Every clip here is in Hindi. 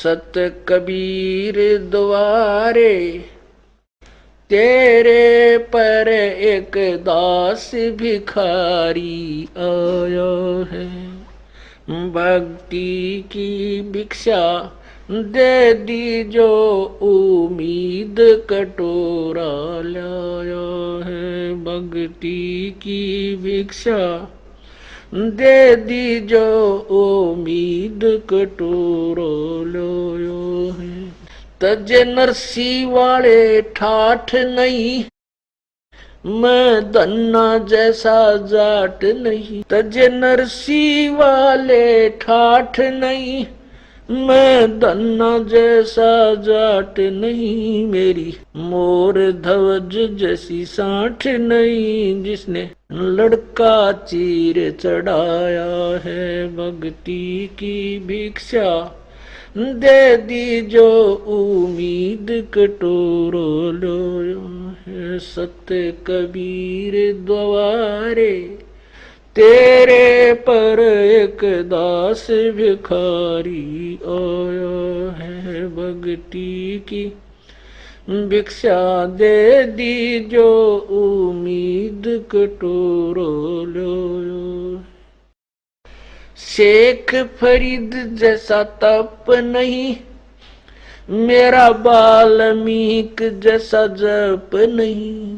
सत कबीर द्वारे तेरे पर एक दास भिखारी आया है। भक्ति की भिक्षा दे दी जो उम्मीद कटोरा लाया है। भक्ति की भिक्षा दे दी जो उम्मीद कटोरा लाया है। तजे नरसी वाले ठाठ नहीं, मैं धन्ना जैसा जाट नहीं। तजे नरसी वाले ठाठ नहीं, मैं धन्ना जैसा जाट नहीं। मेरी मोर ध्वज जैसी साठ नहीं, जिसने लड़का चीर चढ़ाया है। भक्ति की भिक्षा दे दी जो उम्मीद कटोरो लो है। सत्य कबीर द्वारे तेरे पर एक दास भिखारी आया है। भक्ति की भिक्षा दे दी जो उम्मीद कटोरो लो। शेख फरीद जैसा तप नहीं, मेरा वाल्मीक जैसा जप नहीं।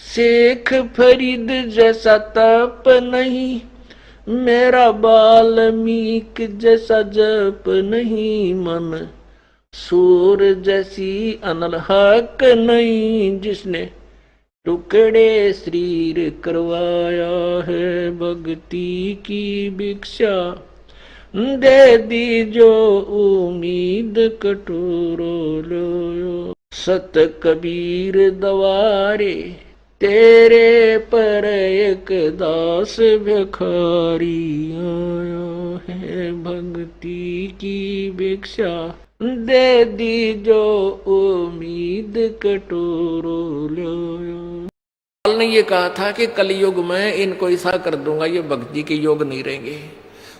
शेख फरीद जैसा तप नहीं, मेरा वाल्मीक जैसा जप नहीं। मन सूर जैसी अनलहक नहीं, जिसने टुकड़े शरीर करवाया है। भक्ति की भिक्षा दे दी जो उम्मीद कटोरो लो। सत कबीर द्वारे तेरे पर एक दास भिखारी आया है। भक्ति की भिक्षा दे दी जो उम्मीद कटोरो लो। ने ये कहा था कि कलयुग में इनको ऐसा कर दूंगा, ये भक्ति के योग नहीं रहेंगे।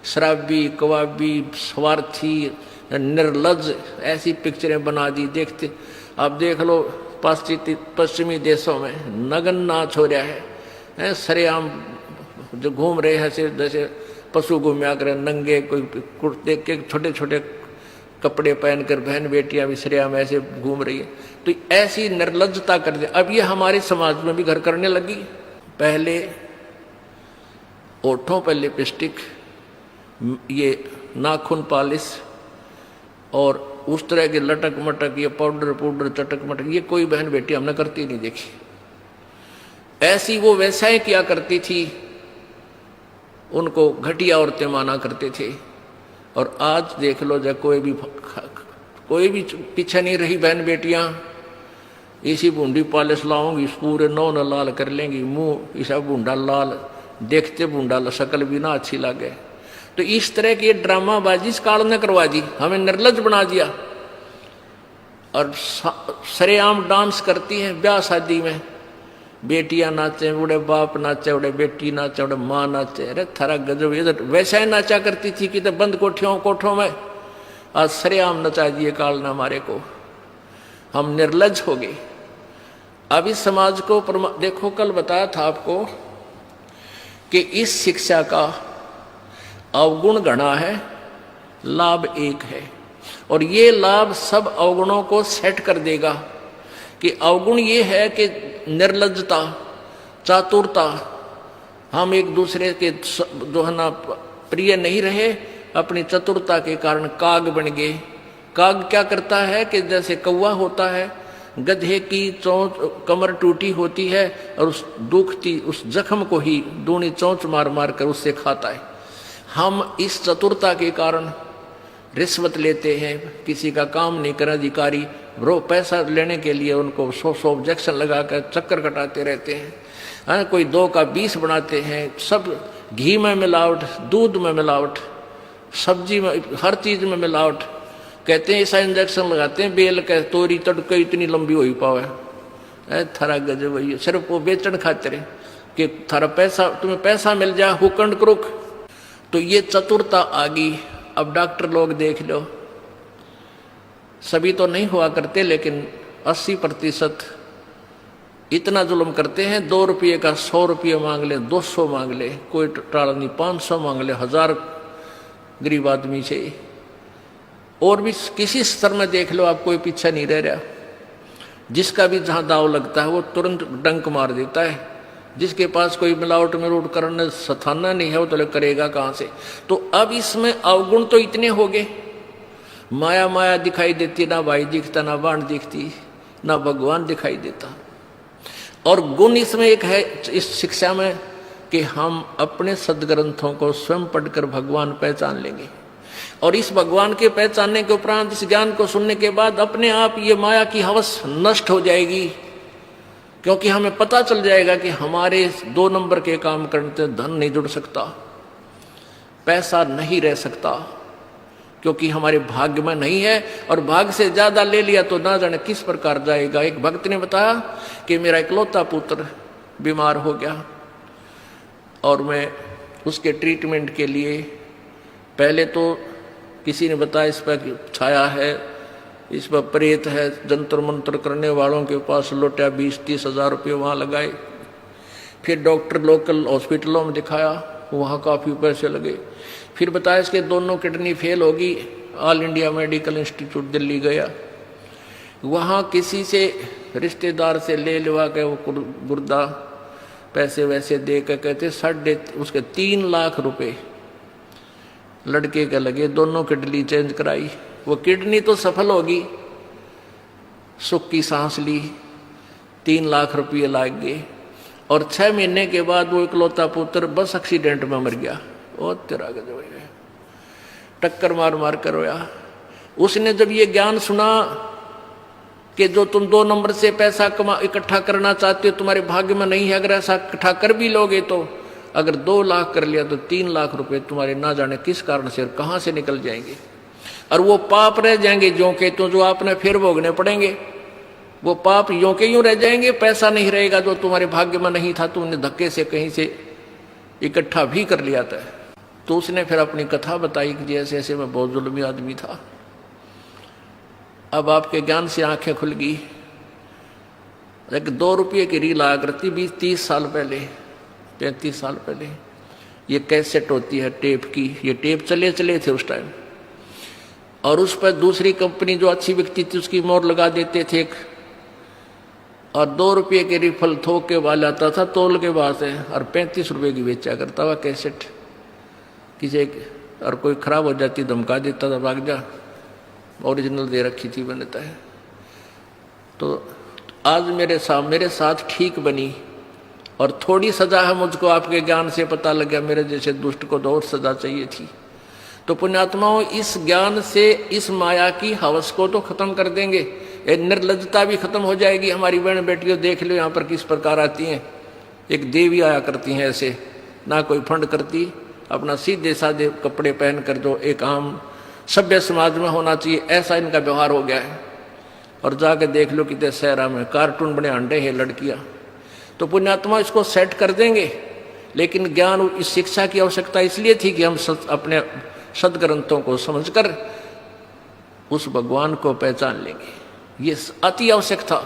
शराबी, कवाबी, स्वार्थी, निर्लज ऐसी पिक्चरें बना दी। देखते आप देख लो पश्चिमी देशों में नगन नाच हो रहा है। सरेआम जो घूम रहे हैं जैसे पशु घूमया करे नंगे, कोई कुर्ते के छोटे छोटे कपड़े पहनकर बहन बेटियां भी सरेआम ऐसे घूम रही है। तो ऐसी निर्लज्जता कर दे। अब ये हमारे समाज में भी घर करने लगी। पहले ओठों पर लिपस्टिक, ये नाखून पॉलिश और उस तरह के लटक मटक, ये पाउडर चटक मटक, ये कोई बहन बेटी हमने करती नहीं देखी। ऐसी वो वैसा ही किया करती थी, उनको घटिया औरतें माना करते थे। और आज देख लो, जब कोई भी पीछे नहीं रही बहन बेटियां। इसी बूंदी पॉलिश लाऊंगी, पूरे नौ न लाल कर लेंगी, मुंह ऐसा बूंदा लाल, देखते बूंदा शक्ल भी ना अच्छी लगे। तो इस तरह की ड्रामाबाजी इस काल ने करवा दी, हमें निर्लज बना दिया। और सरेआम डांस करती हैं ब्याह शादी में। बेटियां नाचे, उड़े बाप नाचे, उड़े बेटी नाचे, उड़े माँ नाचे। अरे थारा गजब, इधर वैसा ही नाचा करती थी कि तो बंद कोठों में। आज सरेआम नचा दिए काल ने हमारे को, हम निर्लज हो गए। अब इस समाज को देखो, कल बताया था आपको कि इस शिक्षा का अवगुण गणा है, लाभ एक है। और ये लाभ सब अवगुणों को सेट कर देगा। कि अवगुण ये है कि निर्लज्जता, चातुरता, हम एक दूसरे के जो है ना प्रिय नहीं रहे, अपनी चतुरता के कारण काग बन गए। काग क्या करता है कि जैसे कौवा होता है, गधे की चोंच कमर टूटी होती है और उस दुखती उस जख्म को ही दूनी चोंच मार मार कर उससे खाता है। हम इस चतुरता के कारण रिश्वत लेते हैं, किसी का काम नहीं कर अधिकारी पैसा लेने के लिए उनको 100 ऑब्जेक्शन लगाकर चक्कर कटाते रहते हैं। कोई 2 का 20 बनाते हैं। सब घी में मिलावट, दूध में मिलावट, सब्जी में, हर चीज में मिलावट। कहते हैं ऐसा इंजेक्शन लगाते हैं बेल का, तोरी तड़के इतनी लंबी हो ही पावे। थारा गजब है, सिर्फ वो बेचन खातिर कि थारा पैसा, तुम्हें पैसा मिल जाए, हुकंड क्रुक। तो ये चतुरता आ गई। अब डॉक्टर लोग देख लो, सभी तो नहीं हुआ करते, लेकिन 80% इतना जुल्म करते हैं। 2 रुपये का 100 रुपये मांग ले, 200 मांग ले, कोई टाला नहीं, 500 मांग ले, 1000 गरीब आदमी से। और भी किसी स्तर में देख लो आप, कोई पीछा नहीं रह रहा। जिसका भी जहां दाव लगता है वो तुरंत डंक मार देता है। जिसके पास कोई मिलावट मिलावट करने सथाना नहीं है वो तो करेगा कहां से। तो अब इसमें अवगुण तो इतने हो गए, माया माया दिखाई देती, ना भाई दिखता, ना बाण दिखती, ना भगवान दिखाई देता। और गुण इसमें एक है इस शिक्षा में कि हम अपने सदग्रंथों को स्वयं पढ़कर भगवान पहचान लेंगे, और इस भगवान के पहचानने के उपरांत इस ज्ञान को सुनने के बाद अपने आप ये माया की हवस नष्ट हो जाएगी। क्योंकि हमें पता चल जाएगा कि हमारे 2 नंबर के काम करने से धन नहीं जुड़ सकता, पैसा नहीं रह सकता, क्योंकि हमारे भाग्य में नहीं है। और भाग्य से ज्यादा ले लिया तो ना जाने किस प्रकार जाएगा। एक भक्त ने बताया कि मेरा इकलौता पुत्र बीमार हो गया और मैं उसके ट्रीटमेंट के लिए, पहले तो किसी ने बताया इस पर छाया है, इस पर प्रेत है, जंतर मंत्र करने वालों के पास लौटा 20-30 हज़ार रुपये वहाँ लगाए। फिर डॉक्टर लोकल हॉस्पिटलों में दिखाया, वहाँ काफ़ी पैसे लगे। फिर बताया इसके दोनों किडनी फेल होगी, all India medical institute Delhi गया, वहाँ किसी से रिश्तेदार से ले लवा के वो गुर्दा पैसे वैसे दे के कहते उसके 3 लाख रुपए लड़के के लगे, दोनों किडनी चेंज कराई। वो किडनी तो सफल होगी, सुख की सांस ली, 3 लाख रुपये लाग गए। और 6 महीने के बाद वो इकलौता पुत्र बस एक्सीडेंट में मर गया। ओ तेरा गजब है, टक्कर मार मार कर रोया। उसने जब ये ज्ञान सुना कि जो तुम 2 नंबर से पैसा इकट्ठा करना चाहते हो तुम्हारे भाग्य में नहीं है, अगर ऐसा इकट्ठा कर भी लोगे तो अगर 2 लाख कर लिया तो 3 लाख रुपए तुम्हारे ना जाने किस कारण से और कहां से निकल जाएंगे, और वो पाप रह जाएंगे ज्यों के तो, जो आपने फिर भोगने पड़ेंगे। वो पाप यों के यूं रह जाएंगे, पैसा नहीं रहेगा जो तुम्हारे भाग्य में नहीं था, तुमने धक्के से कहीं से इकट्ठा भी कर लिया था। तो उसने फिर अपनी कथा बताई कि जैसे ऐसे मैं बहुत जुल्मी आदमी था। अब आपके ज्ञान से आंखें खुल गई। एक 2 रुपये की रील आया करती 20-30 साल पहले, 35 साल पहले। ये कैसेट होती है टेप की, ये टेप चले थे उस टाइम, और उस पर दूसरी कंपनी जो अच्छी बिकती थी उसकी मोहर लगा देते थे और 2 रुपये के रिफल थोक के वाला आता था तोल के बाद से, और 35 रुपये की बेचा करता हुआ कैसेट। किसी और कोई खराब हो जाती धमका देता था, भाग जा, ओरिजिनल दे रखी थी बनता है। तो आज मेरे साथ ठीक बनी और थोड़ी सजा है मुझको, आपके ज्ञान से पता लग गया मेरे जैसे दुष्ट को तो और सजा चाहिए थी। तो पुण्यात्माओं, इस ज्ञान से इस माया की हवस को तो खत्म कर देंगे, ये निर्लज्जता भी खत्म हो जाएगी। हमारी बहन बेटियों देख लो यहाँ पर किस प्रकार आती हैं, एक देवी आया करती हैं ऐसे, ना कोई फंड करती, अपना सीधे साधे कपड़े पहन कर जो एक आम सभ्य समाज में होना चाहिए ऐसा इनका व्यवहार हो गया है। और जाके देख लो कितने शहरा में कार्टून बने अंडे हैं लड़कियां। तो पुण्यात्मा इसको सेट कर देंगे, लेकिन ज्ञान इस शिक्षा की आवश्यकता इसलिए थी कि हम अपने सदग्रंथों को समझकर उस भगवान को पहचान लेंगे, ये अति आवश्यक था।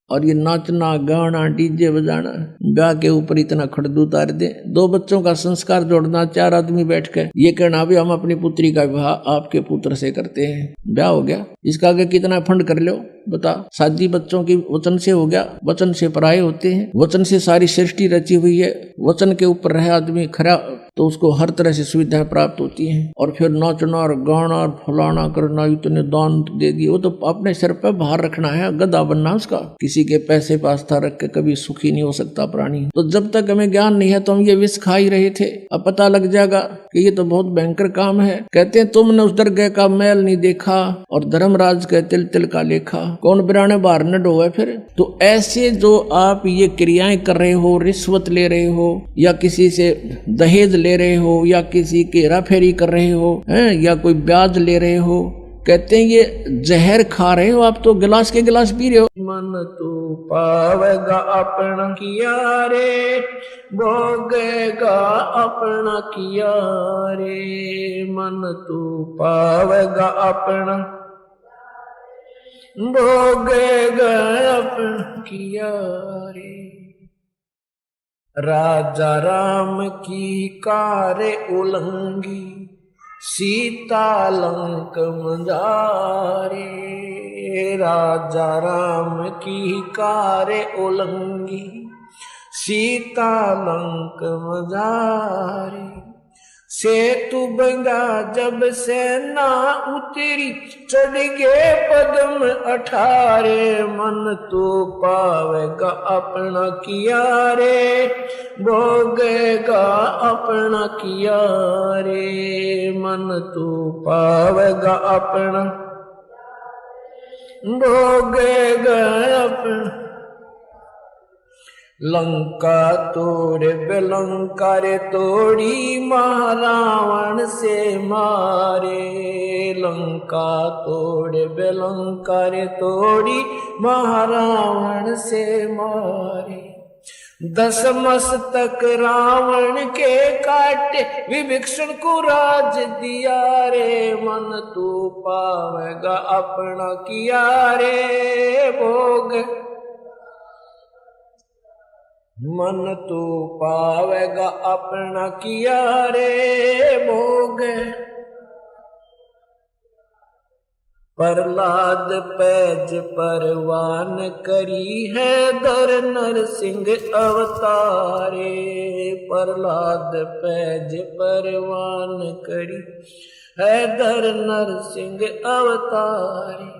और ये नाचना गाना डीजे बजाना, ब्याह के ऊपर इतना खड़दू उतार दे, 2 बच्चों का संस्कार जोड़ना, 4 आदमी बैठ के ये कहना भी हम अपनी पुत्री का विवाह आपके पुत्र से करते हैं, ब्याह हो गया। इसका आगे कितना फंड कर लो बता। शादी बच्चों की वचन से हो गया, वचन से पराये होते हैं, वचन से सारी सृष्टि रची हुई है, वचन के ऊपर रहे आदमी खरा तो उसको हर तरह से सुविधाएं प्राप्त होती हैं। और फिर नाचना और गाना और फलाना करना, इतने दान दे दिए, वो तो अपने सिर पर बाहर रखना है, गधा बनना उसका। किसी के पैसे पास्ता रख के कभी सुखी नहीं हो सकता प्राणी। तो जब तक हमें ज्ञान नहीं है तो हम ये विष खा ही रहे थे। अब पता लग जाएगा कि ये तो बहुत भयंकर काम है। कहते हैं तुमने उस दरगाह का मैल नहीं देखा और धर्मराज के तिल तिल का लेखा, कौन बिराने बाहर न डोए। फिर तो ऐसे जो आप ये क्रियाएं कर रहे हो, रिश्वत ले रहे हो या किसी से दहेज ले रहे हो या किसी की हेरा फेरी कर रहे हो हैं या कोई ब्याज ले रहे हो, कहते हैं ये जहर खा रहे हो आप, तो गिलास के गिलास पी रहे हो। मन तू पावेगा अपना किया रे, भोगेगा अपना किया रे, मन तू पावेगा अपना। भोगेगा अपना किया रे। राजा राम की कारे उलंगी, सीता लंक मझारे। राजा राम की कारे उलंगी, सीता लंक मझारे। सेतु बंधा जब सेना उतरी, चढ़ गए पद्म 18। मन तो पावेगा अपना किया रे, भोगेगा अपना किया रे। मन तो पावेगा अपना, भोगेगा अपना। लंका तोड़े बेलंका रे तोड़ी, महारावण से मारे। लंका तोड़े बेलंका रे तोड़ी, महारावण से मारे। 10 मस्तक रावण के काटे, विभीषण को राज दिया रे। मन तू पावेगा अपना किया रे, भोग। मन तो पावेगा अपना किया रे, भोग। प्रहलाद पैज परवान करी है, दर नरसिंह अवतारे। प्रहलाद पैज परवान करी है, दर नरसिंह अवतारे।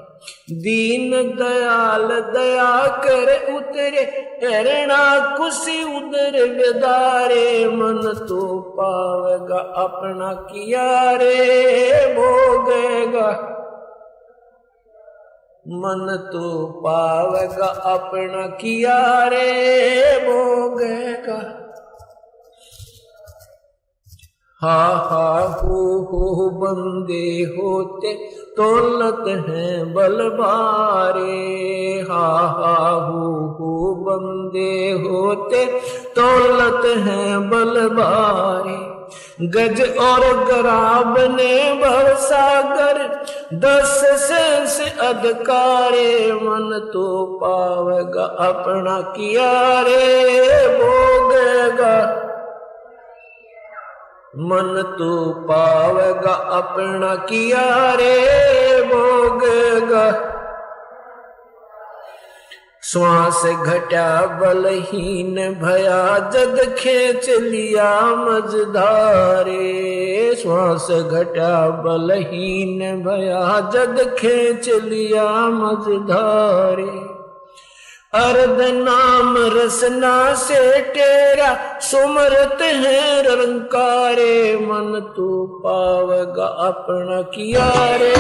दीन दयाल दया कर उतरे, एरणा कुशी उदर विदारे। मन तो पावेगा अपना किया रे, भोगेगा। मन तो पावेगा अपना किया रे, भोगेगा। हा हो बंदे होते, तौलत हैं बल भारे। हा हो बंदे होते, तौलत हैं बल भारे। गज और गराब ने भवसागर, 10 सेंस अधिकारे। मन तो पावेगा अपना किया रे, भोगेगा। मन तो पावेगा अपना किया रे, भोगेगा। श्वास घटा बलहीन भया, जद खेच लिया मझधारे। श्वास घटा बलहीन भया, जद खेच लिया मझधारे। अर्ध नाम रसना से तेरा, सुमरत है रंकारे। मन तू पावेगा अपना किया रे,